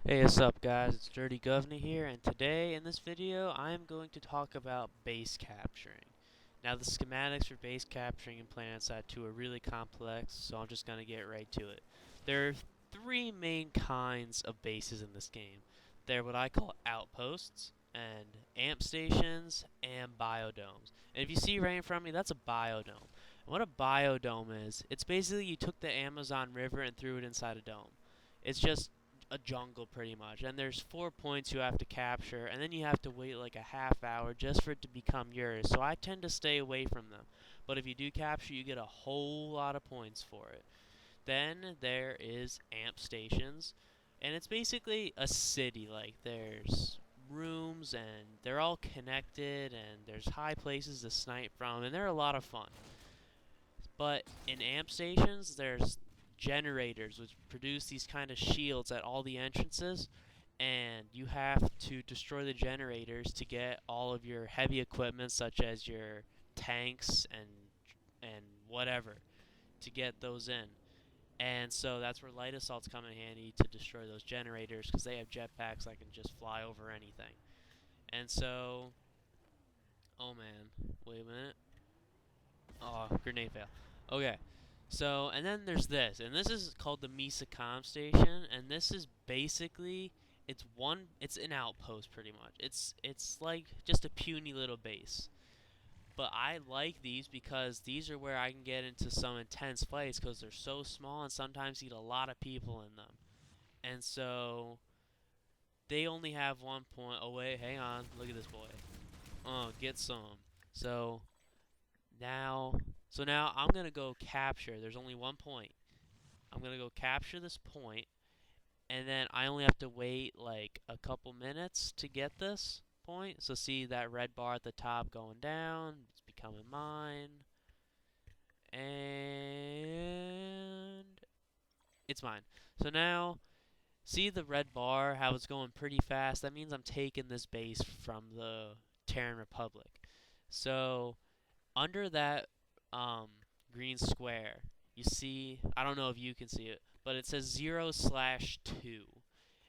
Hey, what's up guys? It's DirtyGuvnah here, and today in this video I am going to talk about base capturing. Now the schematics for base capturing in Planetside 2 are really complex, so I'm just going to get right to it. There are three main kinds of bases in this game. They're what I call outposts, and amp stations, and biodomes. And if you see right in front of me, that's a biodome. And what a biodome is, it's basically you took the Amazon River and threw it inside a dome. It's just a jungle pretty much, and there's 4 points you have to capture, and then you have to wait like a half hour just for it to become yours. So I tend to stay away from them, but if you do capture, you get a whole lot of points for it. Then there is amp stations, and it's basically a city. Like there's rooms, and they're all connected, and there's high places to snipe from, and they're a lot of fun. But in amp stations, there's generators which produce these kind of shields at all the entrances, and you have to destroy the generators to get all of your heavy equipment, such as your tanks and whatever, to get those in. And so that's where light assaults come in handy to destroy those generators because they have jetpacks that can just fly over anything. And so, oh man, wait a minute. Oh, grenade fail. Okay. So, and then there's this, and this is called the Misa Comm Station, and this is basically it's an outpost pretty much. It's like just a puny little base. But I like these because these are where I can get into some intense fights because they're so small and sometimes need a lot of people in them. And so they only have 1 point. Oh wait, hang on, look at this boy. Oh, get some. So Now, now I'm gonna go capture. There's only 1 point. I'm gonna go capture this point, and then I only have to wait like a couple minutes to get this point. So see that red bar at the top going down. It's becoming mine, and it's mine. So now, see the red bar, how it's going pretty fast? That means I'm taking this base from the Terran Republic. So under that um, green square, you see, I don't know if you can see it, but it says 0/2.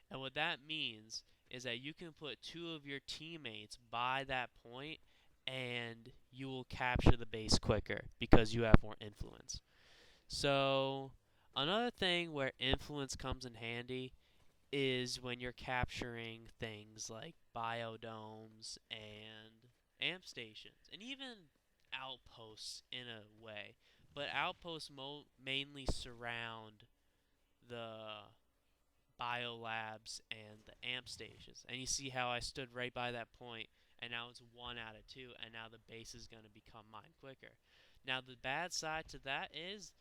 And what that means is that you can put two of your teammates by that point and you will capture the base quicker because you have more influence. So, another thing where influence comes in handy is when you're capturing things like biodomes and amp stations, and even outposts in a way. But outposts mainly surround the biolabs and the amp stations. And you see how I stood right by that point, and now it's 1 out of 2, and now the base is going to become mine quicker. Now, the bad side to that is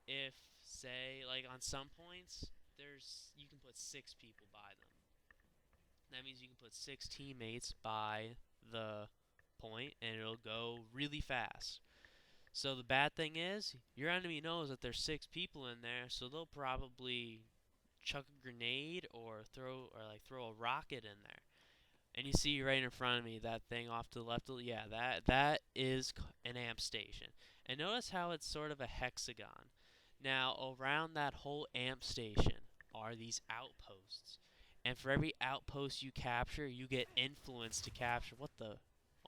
if, say, like on some points, you can put 6 people by them. That means you can put 6 teammates by the point, and it'll go really fast. So the bad thing is, your enemy knows that there's 6 people in there, so they'll probably chuck a grenade or throw a rocket in there. And you see right in front of me that thing off to the left. Yeah, that is an amp station. And notice how it's sort of a hexagon. Now around that whole amp station are these outposts. And for every outpost you capture, you get influence to capture. What the?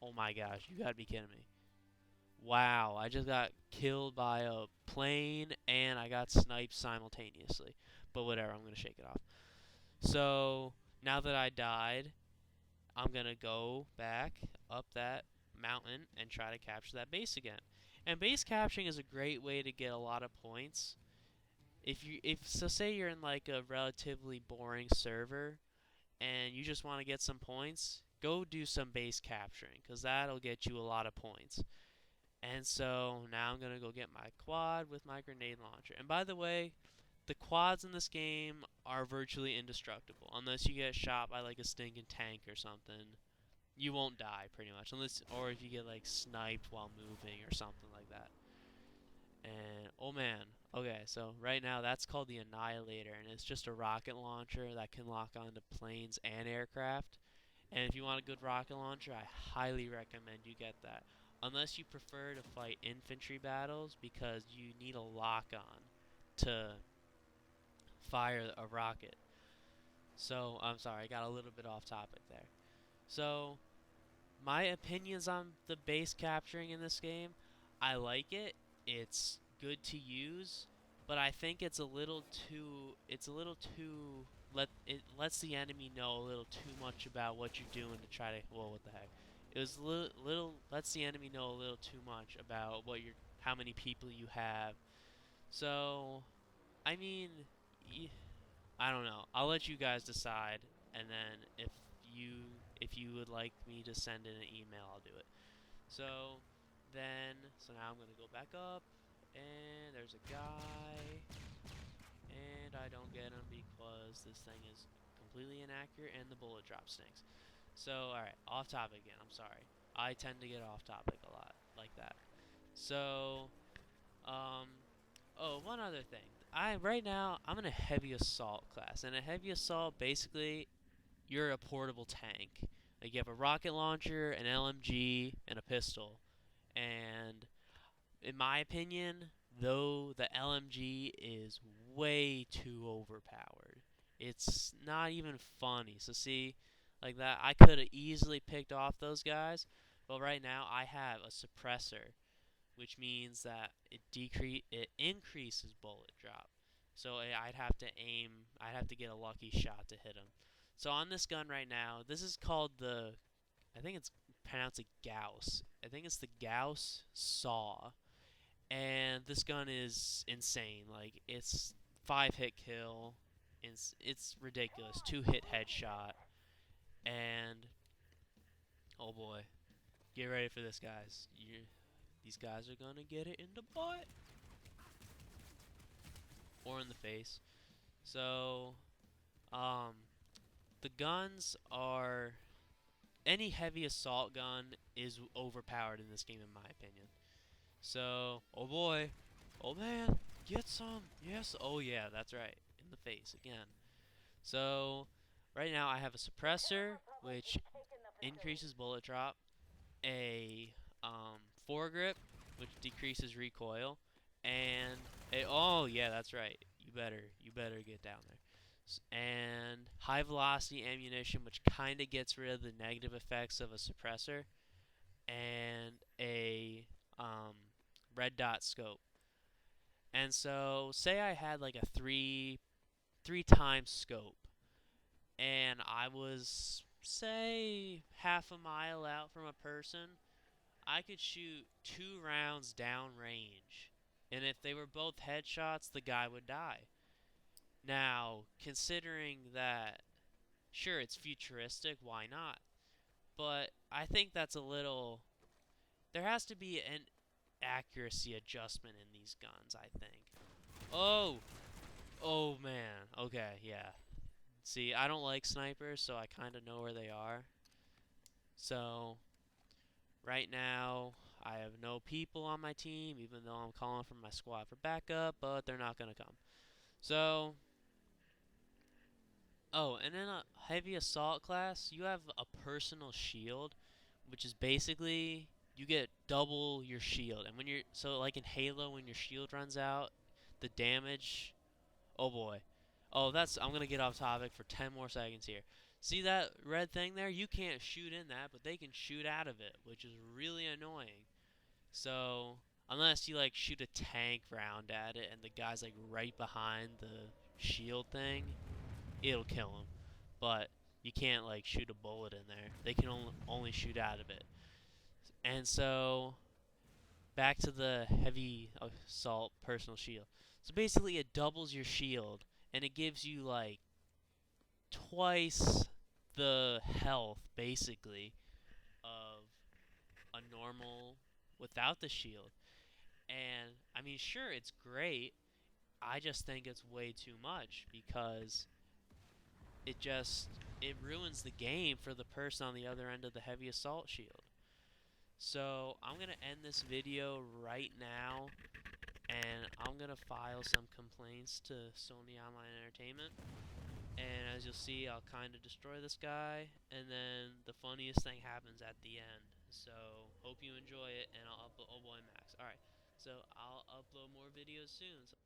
Oh my gosh, you gotta be kidding me. Wow, I just got killed by a plane and I got sniped simultaneously. But whatever, I'm gonna shake it off. So, now that I died, I'm gonna go back up that mountain and try to capture that base again. And base capturing is a great way to get a lot of points. If say you're in like a relatively boring server and you just want to get some points, go do some base capturing because that'll get you a lot of points. And so now I'm gonna go get my quad with my grenade launcher. And by the way, the quads in this game are virtually indestructible unless you get shot by like a stinking tank or something. You won't die pretty much unless, or if you get like sniped while moving or something like that. And oh man, okay, so right now that's called the Annihilator, and it's just a rocket launcher that can lock onto planes and aircraft. And if you want a good rocket launcher, I highly recommend you get that. Unless you prefer to fight infantry battles because you need a lock on to fire a rocket. So, I'm sorry, I got a little bit off topic there. So, my opinions on the base capturing in this game, I like it. It's good to use, but I think it's a little too it lets the enemy know a little too much about what you're doing to try to, well, what the heck. It was little lets the enemy know a little too much about how many people you have. So, I mean, I don't know. I'll let you guys decide, and then if you would like me to send in an email, I'll do it. So now I'm gonna go back up, and there's a guy, and I don't get him because this thing is completely inaccurate and the bullet drop stinks. So, alright, off topic again. I'm sorry. I tend to get off topic a lot like that. So, um, oh, one other thing. Right now I'm in a heavy assault class, and a heavy assault basically you're a portable tank. Like you have a rocket launcher, an LMG, and a pistol. And in my opinion, though the LMG is way too overpowered. It's not even funny. So see, like that, I could have easily picked off those guys, but right now I have a suppressor, which means that it increases bullet drop. So I'd have to get a lucky shot to hit him. So on this gun right now, this is called I think it's pronounced a Gauss. I think it's the Gauss Saw. And this gun is insane. Like it's 5 hit kill. It's ridiculous. 2 hit headshot. And oh boy, get ready for this, guys. These guys are gonna get it in the butt or in the face. So, um, the guns are any heavy assault gun is overpowered in this game, in my opinion. So, oh boy, oh man, get some. Yes, oh yeah, that's right, in the face again. So, right now I have a suppressor which increases bullet drop, a foregrip, which decreases recoil, and oh yeah, that's right. You better get down there. And high velocity ammunition, which kind of gets rid of the negative effects of a suppressor, and a um, red dot scope. And so, say I had like a three times scope, and I was say half a mile out from a person, I could shoot 2 rounds down range. And if they were both headshots, the guy would die. Now, considering that, sure, it's futuristic, why not? But I think that's a little. There has to be an accuracy adjustment in these guns, I think. Oh! Oh man. Okay, yeah. See, I don't like snipers, so I kind of know where they are. So, right now, I have no people on my team, even though I'm calling for my squad for backup, but they're not going to come. So, oh, and in a heavy assault class, you have a personal shield, which is basically you get double your shield. And like in Halo, when your shield runs out, the damage. Oh boy. Oh, I'm gonna get off topic for 10 more seconds here. See that red thing there? You can't shoot in that, but they can shoot out of it, which is really annoying. So, unless you like shoot a tank round at it and the guy's like right behind the shield thing, it'll kill him. But you can't like shoot a bullet in there. They can only shoot out of it. And so, back to the heavy assault personal shield. So basically, it doubles your shield, and it gives you like twice the health, basically, of a normal without the shield. And I mean, sure, it's great. I just think it's way too much because it ruins the game for the person on the other end of the heavy assault shield. So I'm gonna end this video right now, and I'm gonna file some complaints to Sony Online Entertainment. And as you'll see, I'll kind of destroy this guy, and then the funniest thing happens at the end. So hope you enjoy it, and I'll upload. Oh boy, Max. All right, so I'll upload more videos soon. So